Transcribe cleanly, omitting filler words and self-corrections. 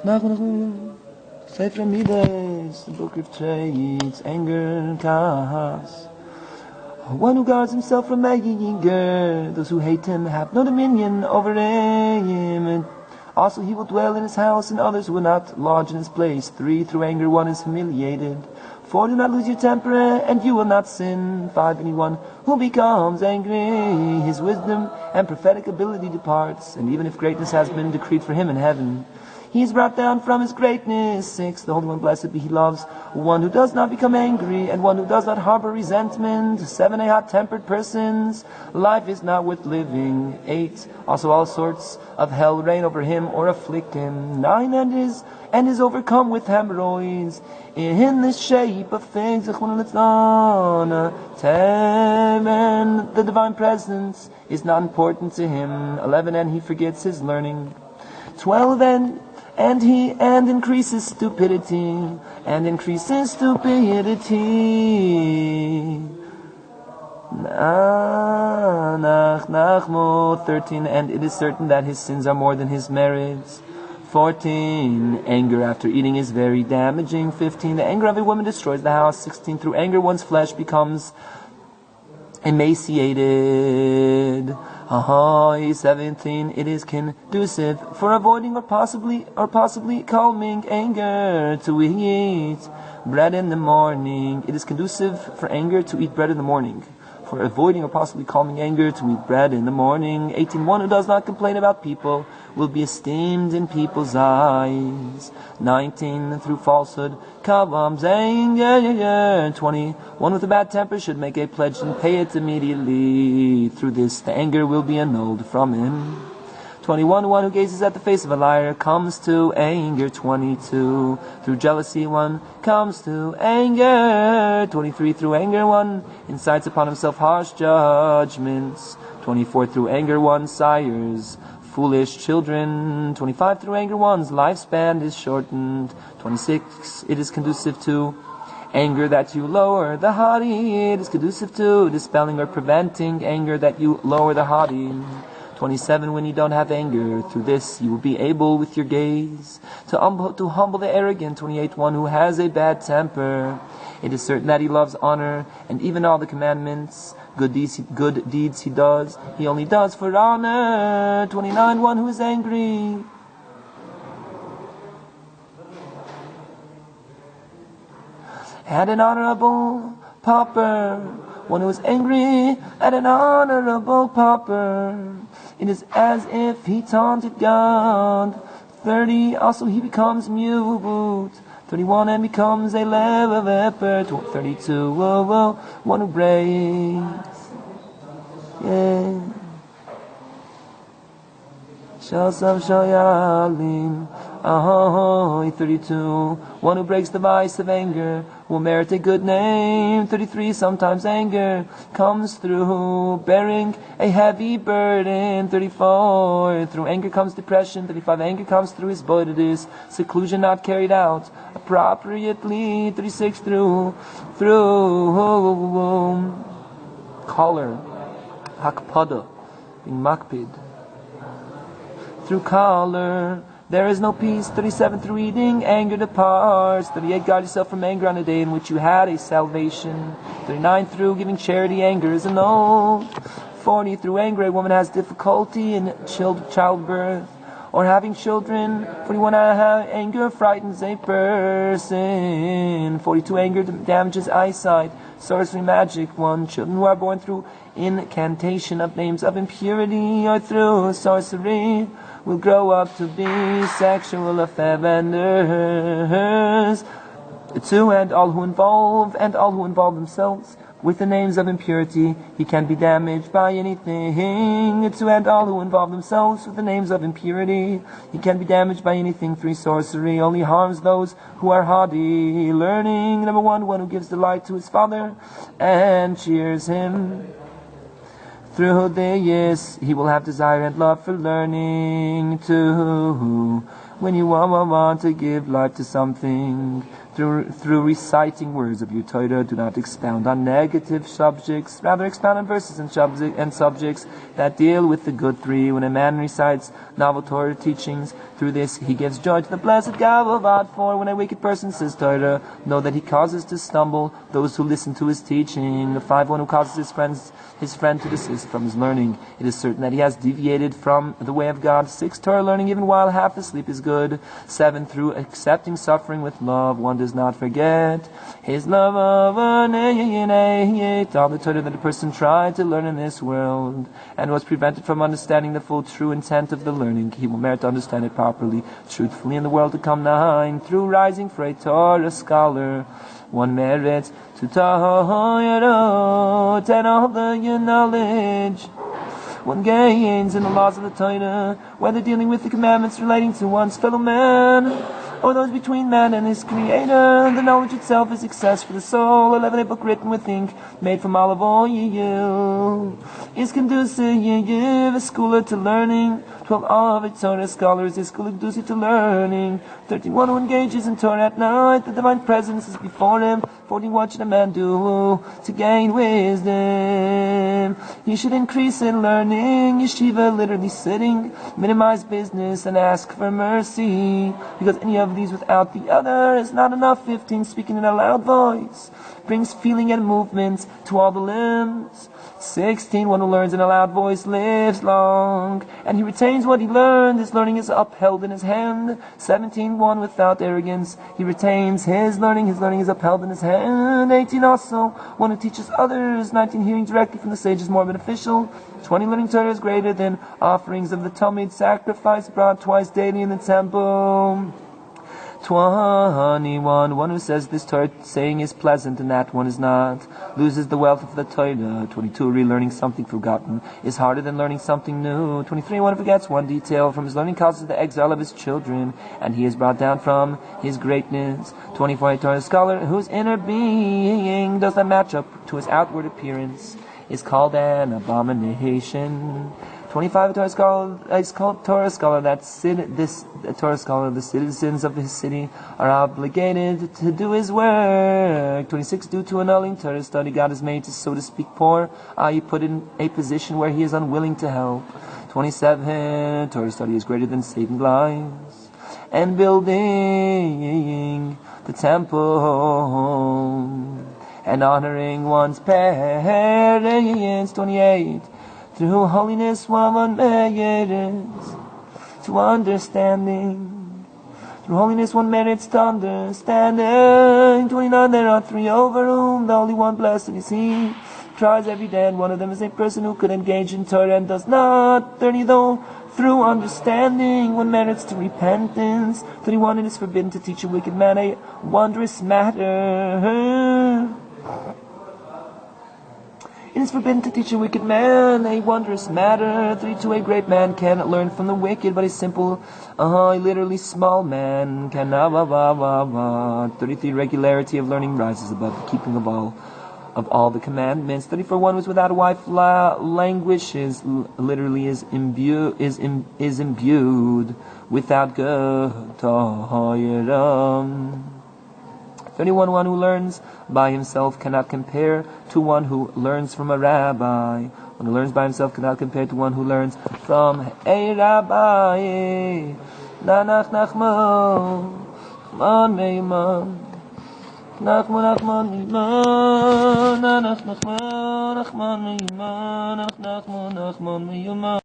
Sefer hamidos, the book of traits, anger, kas. One who guards himself from anger, those who hate him have no dominion over him. Also he will dwell in his house, and others will not lodge in his place. 3, through anger one is humiliated. 4, do not lose your temper, and you will not sin. 5, anyone who becomes angry, his wisdom and prophetic ability departs, and even if greatness has been decreed for him in heaven, he is brought down from his greatness. 6, the Holy One, blessed be, he loves one who does not become angry, and one who does not harbor resentment. 7, a hot-tempered person's life is not worth living. 8, also all sorts of hell reign over him or afflict him. 9, and is overcome with hemorrhoids in the shape of things. 10, the divine presence is not important to him. 11, and he forgets his learning. 12, and increases stupidity, nach, 13, and it is certain that his sins are more than his merits. 14, anger after eating is very damaging. 15, the anger of a woman destroys the house. 16, through anger one's flesh becomes emaciated. 17, it is conducive for avoiding or possibly calming anger to eat bread in the morning. It is conducive for anger to eat bread in the morning. For avoiding or possibly calming anger to eat bread in the morning. 18, one who does not complain about people will be esteemed in people's eyes. 19, through falsehood comes anger. 20, one with a bad temper should make a pledge and pay it immediately. Through this, the anger will be annulled from him. 21, one who gazes at the face of a liar comes to anger. 22, through jealousy one comes to anger. 23, through anger one incites upon himself harsh judgments. 24, through anger one sires foolish children. 25, through anger one's lifespan is shortened. 26, it is conducive to anger that you lower the haughty. It is conducive to dispelling or preventing anger that you lower the haughty. 27, when you don't have anger, through this you will be able with your gaze to humble the arrogant. 28, one who has a bad temper, it is certain that he loves honor, and even all the commandments, good deeds he does, he only does for honor. 29, one who is angry, and an honorable pauper. One who is angry at an honorable pauper, it is as if he taunted God. 30, also he becomes mute. 31, and becomes a leper. 32, one who breaks. Yeah. Shasam shayalim. 32, one who breaks the vice of anger will merit a good name. 33, sometimes anger comes through bearing a heavy burden. 34, through anger comes depression. 35, anger comes through his bodidus, seclusion not carried out appropriately. 36, through color, hakpada, being makpid. Through color there is no peace. 37, through eating anger departs. 38, guard yourself from anger on the day in which you had a salvation. 39, through giving charity anger is annulled. 40, through anger a woman has difficulty in childbirth or having children. 41, anger frightens a person. 42, anger damages eyesight, sorcery, magic. 1, children who are born through incantation of names of impurity or through sorcery will grow up to be sexual offenders. 2, and all who involve themselves with the names of impurity, he can be damaged by anything. 2, and all who involve themselves with the names of impurity, he can be damaged by anything. 3, sorcery only harms those who are haughty. Learning, number 1, one who gives delight to his father and cheers him. Through this, he will have desire and love for learning. 2, when you want to give life to something, through reciting words of your Torah. Do not expound on negative subjects, rather expound on verses and subjects that deal with the good three. When a man recites novel Torah teachings, through this he gives joy to the blessed Gavad. For when a wicked person says Torah, know that he causes to stumble those who listen to his teaching. The 5, one who causes his friend to desist from his learning, it is certain that he has deviated from the way of God. 6, Torah learning even while half asleep is good. 7, through accepting suffering with love, one does not forget his love of all the Torah that a person tried to learn in this world and was prevented from understanding the full true intent of the learning. He will merit to understand it properly, truthfully in the world to come. 9, through rising for a Torah scholar, one merits to Torah and all the knowledge one gains in the laws of the Torah, whether dealing with the commandments relating to one's fellow man or those between man and his creator. The knowledge itself is success for the soul. 11, a book written with ink made from olive oil is conducive a scholar to learning. 12, of a Torah scholars is conducive to learning. 13, one who engages in Torah at night, the divine presence is before him. 14, what should a man do to gain wisdom? He should increase in learning. Yeshiva, literally sitting, minimize business and ask for mercy, because any of these without the other is not enough. 15, speaking in a loud voice brings feeling and movement to all the limbs. 16, one who learns in a loud voice lives long, and he retains what he learned. His learning is upheld in his hand. 17, one without arrogance, he retains his learning is upheld in his hand. 18, also, one who teaches others. 19, hearing directly from the sage is more beneficial. 20, learning Torah is greater than offerings of the Talmud, sacrifice brought twice daily in the temple. 21, one who says this Torah saying is pleasant and that one is not, loses the wealth of the Torah. 22, relearning something forgotten is harder than learning something new. 23, one who forgets one detail from his learning causes the exile of his children, and he is brought down from his greatness. 24, a Torah scholar whose inner being does not match up to his outward appearance is called an abomination. 25, a Torah scholar is called Torah scholar. The citizens of his city are obligated to do his work. 26, due to annulling Torah study, God is made to, so to speak, poor, i.e. put in a position where he is unwilling to help. 27, Torah study is greater than saving lives and building the temple and honoring one's parents. 28, through holiness one merits to understanding. Through holiness one merits to understanding. 29, there are 3 over whom the Holy One, blessed is He, tries every day, and one of them is a person who could engage in Torah and does not. 30, though through understanding one merits to repentance. 31, it is forbidden to teach a wicked man a wondrous matter. It is forbidden to teach a wicked man a wondrous matter. 32, a great man cannot learn from the wicked, but a simple, literally small man can. 33, regularity of learning rises above the keeping of all the commandments. 34, one who is without a wife languishes, literally is imbued without good Torah. 31, one who learns by himself cannot compare to one who learns from a rabbi. One who learns by himself cannot compare to one who learns from a rabbi. Nanach, nachma, meuman, nachman, meuman, nanach, nachma, nachman, meuman, nachman, meuman.